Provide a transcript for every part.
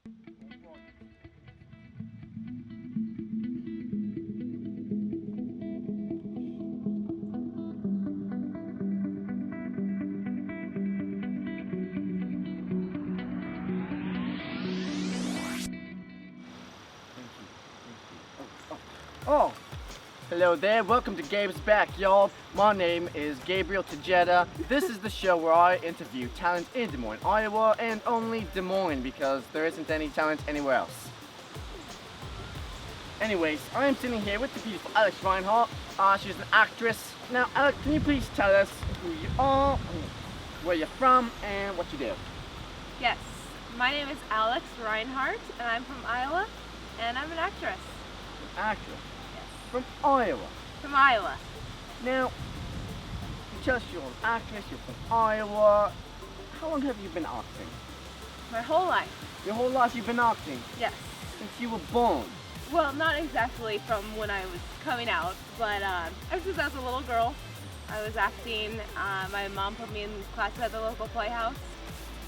Oh, hello there. Welcome to Gabe's Backyard. My name is Gabriel Tejeda. This is the show where I interview talent in Des Moines, Iowa, and only Des Moines because there isn't any talent anywhere else. Anyways, I am sitting here with the beautiful Alex Rinehart. She's an actress. Now, Alex, can you please tell us who you are, where you're from, and what you do? Yes, my name is Alex Rinehart, and I'm from Iowa, and I'm an actress. An actress? Yes. From Iowa? From Iowa. Now, you tell us you're an actress, you're from Iowa. How long have you been acting? My whole life. Your whole life you've been acting? Yes. Since you were born? Well, not exactly from when I was coming out, but ever since I was a little girl, I was acting. My mom put me in classes at the local playhouse,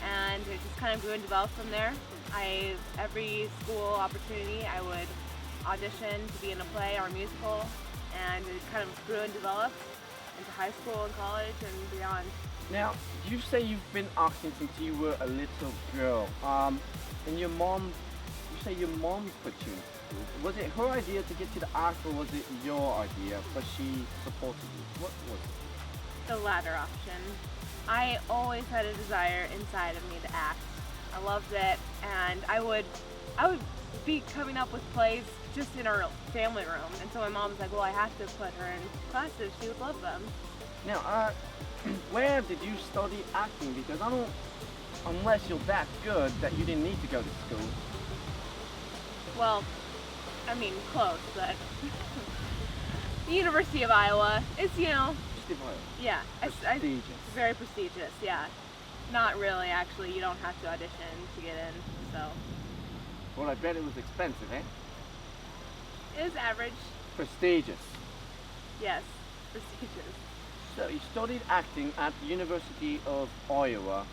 and it just kind of grew and developed from there. Every school opportunity, I would audition to be in a play or a musical, and it kind of grew and developed into high school and college and beyond. Now, you say you've been acting since you were a little girl, and you say your mom put you in school. Was it her idea to get you to act, or was it your idea, but she supported you? What was it? The latter option. I always had a desire inside of me to act. I loved it, and I would be coming up with plays just in our family room, and so my mom was like, well, I have to put her in classes, she would love them. Now, where did you study acting? Because I don't, unless you're that good that you didn't need to go to school. Well, I mean, close, but the University of Iowa is, yeah, Prestigious. very prestigious, yeah. Not really, actually, you don't have to audition to get in, so. Well, I bet it was expensive, eh? It is average, Prestigious. yes, prestigious. So you studied acting at the University of Iowa.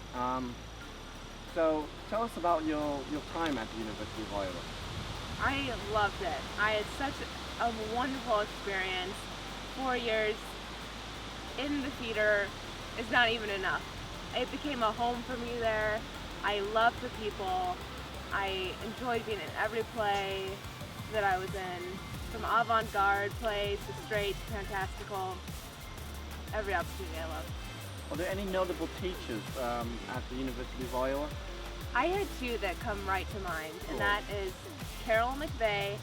So tell us about your time at the University of Iowa. I loved it. I had such a wonderful experience. 4 years in the theater is not even enough. It became a home for me there. I loved the people. I enjoyed being in every play that I was in, from avant-garde plays to straight, fantastical, every opportunity I loved. Are there any notable teachers at the University of Iowa? I had two that come right to mind, and that is Carol McVeigh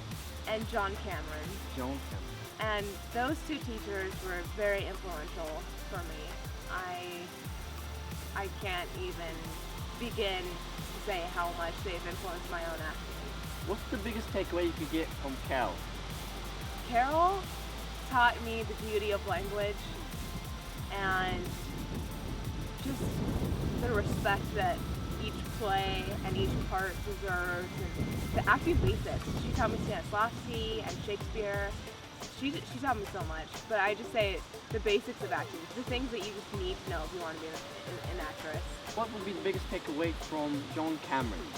and John Cameron. John Cameron. And those two teachers were very influential for me. I can't even begin to say how much they've influenced my own acting. What's the biggest takeaway you could get from Carol? Carol taught me the beauty of language and just the respect that each play and each part deserves, and the acting basics. She taught me Stanislavski and Shakespeare. She taught me so much, but I just say the basics of acting, the things that you just need to know if you want to be an actress. What would be the biggest takeaway from John Cameron?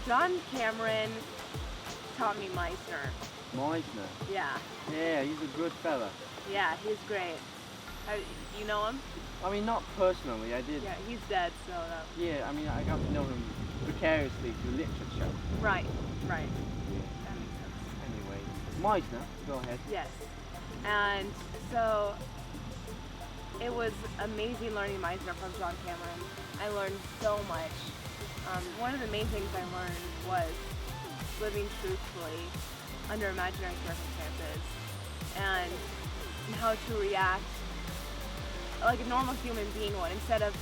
John Cameron taught me Meisner. Meisner. Yeah. Yeah, he's a good fella. Yeah, he's great. You know him? I mean, not personally, I did. Yeah, he's dead, so. Yeah, I mean, I got to know him vicariously through literature. Right. That makes sense. Anyway, Meisner, go ahead. Yes. And so it was amazing learning Meisner from John Cameron. I learned so much. One of the main things I learned was living truthfully under imaginary circumstances and how to react like a normal human being would, instead of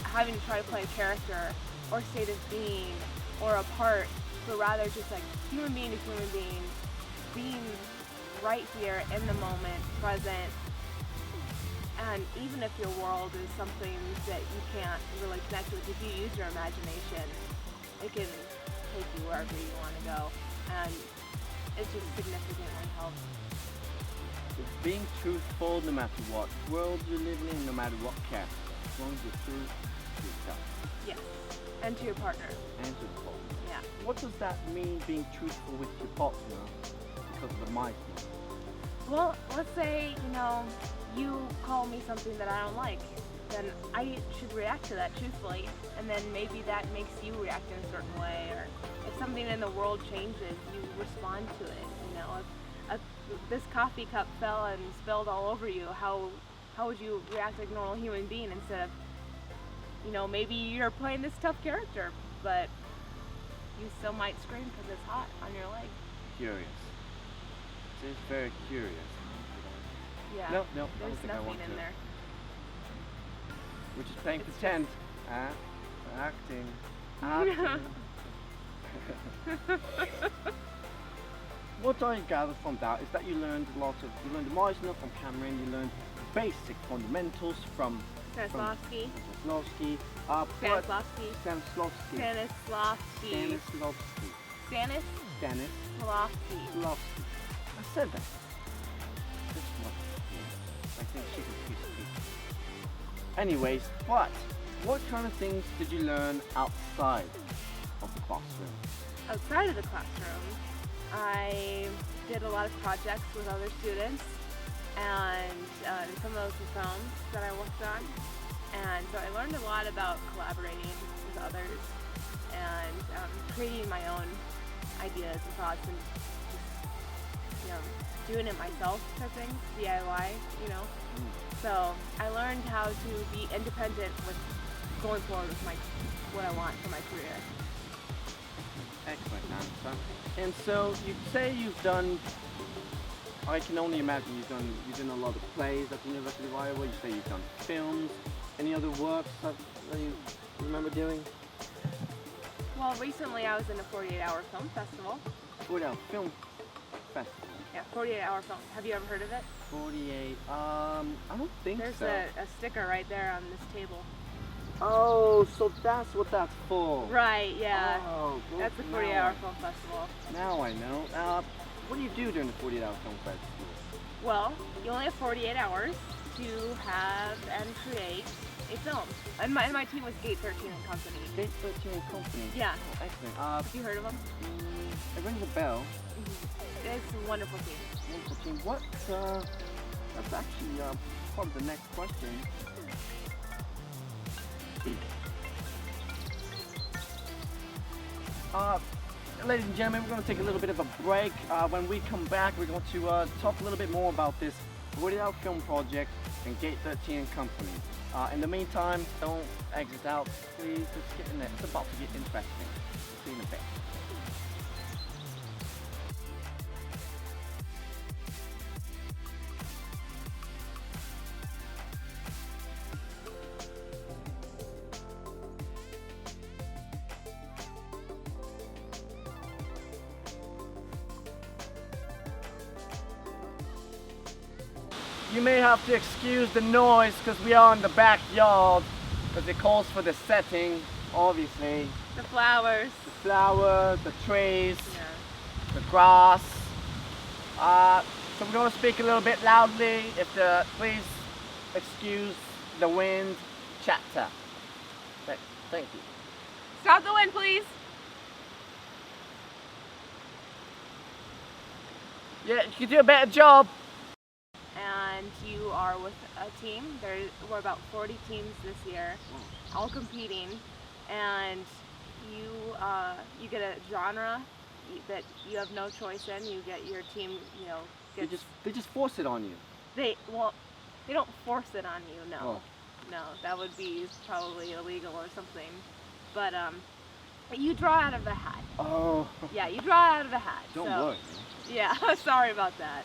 having to try to play a character or state of being or a part, but rather just like human being to human being right here in the moment, present. And even if your world is something that you can't really connect with, if you use your imagination, it can take you wherever you want to go. And it just significantly helps. It's being truthful no matter what world you're living in, no matter what caste, as long as you're true to yourself. Yes. And to your partner. And to the partner. Yeah. Yeah. What does that mean, being truthful with your partner because of the mic? Well, let's say, you call me something that I don't like, then I should react to that truthfully, and then maybe that makes you react in a certain way, or if something in the world changes, you respond to it. If this coffee cup fell and spilled all over you, how would you react like a normal human being instead of, maybe you're playing this tough character, but you still might scream because it's hot on your leg. Curious. It is very curious. Yeah. No, I don't There's think I want nothing in to. there. We're just playing It's pretend. Acting. What I gather from that is that you learned the Meisner from Cameron, you learned basic fundamentals from Stanislavski. Stanislavski. Stanislavski. Stanislavski. Stanislavski. Stanislavski. Stanis. Stanislavski. Stanislavski. I said that. Just not. I think she can piece of pizza. Anyways, but what kind of things did you learn outside of the classroom? Outside of the classroom, I did a lot of projects with other students, and some of those were films that I worked on. And so I learned a lot about collaborating with others and creating my own ideas and thoughts and just, doing it myself type thing, DIY, So I learned how to be independent with going forward with what I want for my career. Excellent answer. And so you say you've done, I can only imagine you've done a lot of plays at the University of Iowa. You say you've done films. Any other works that you remember doing? Well, recently I was in a 48-hour film festival. 48-hour film festival. Yeah, 48-hour film. Have you ever heard of it? 48. I don't think There's so. a sticker right there on this table. Oh, so that's what that's for. Right, yeah. Oh, well, That's the 48-hour film festival. Now I know. What do you do during the 48-hour film festival? Well, you only have 48 hours to have and create a film. And my team was Gate 13 and Company. Gate 13 and Company. Yeah. Oh, excellent. Have you heard of them? It rings a bell. It's a wonderful team. Wonderful team. What? That's actually part of the next question. Ladies and gentlemen, we're going to take a little bit of a break. When we come back, we're going to talk a little bit more about this 48-hour film project and Gate 13 and Company. In the meantime, don't exit out. Please just get in there. It's about to get interesting. See you in a bit. You may have to excuse the noise because we are in the backyard, because it calls for the setting, obviously. The flowers. The flowers, the trees, Yeah. the grass. So we're going to speak a little bit loudly. Please excuse the wind chatter. Thank you. Stop the wind, please. Yeah, you could do a better job. And you are with a team. There were about 40 teams this year, all competing, and you get a genre that you have no choice in. You get your team, They just force it on you. They don't force it on you. No, Oh. no, that would be probably illegal or something. But you draw out of the hat. Oh. Yeah, you draw out of the hat. Don't so, worry. Yeah, sorry about that.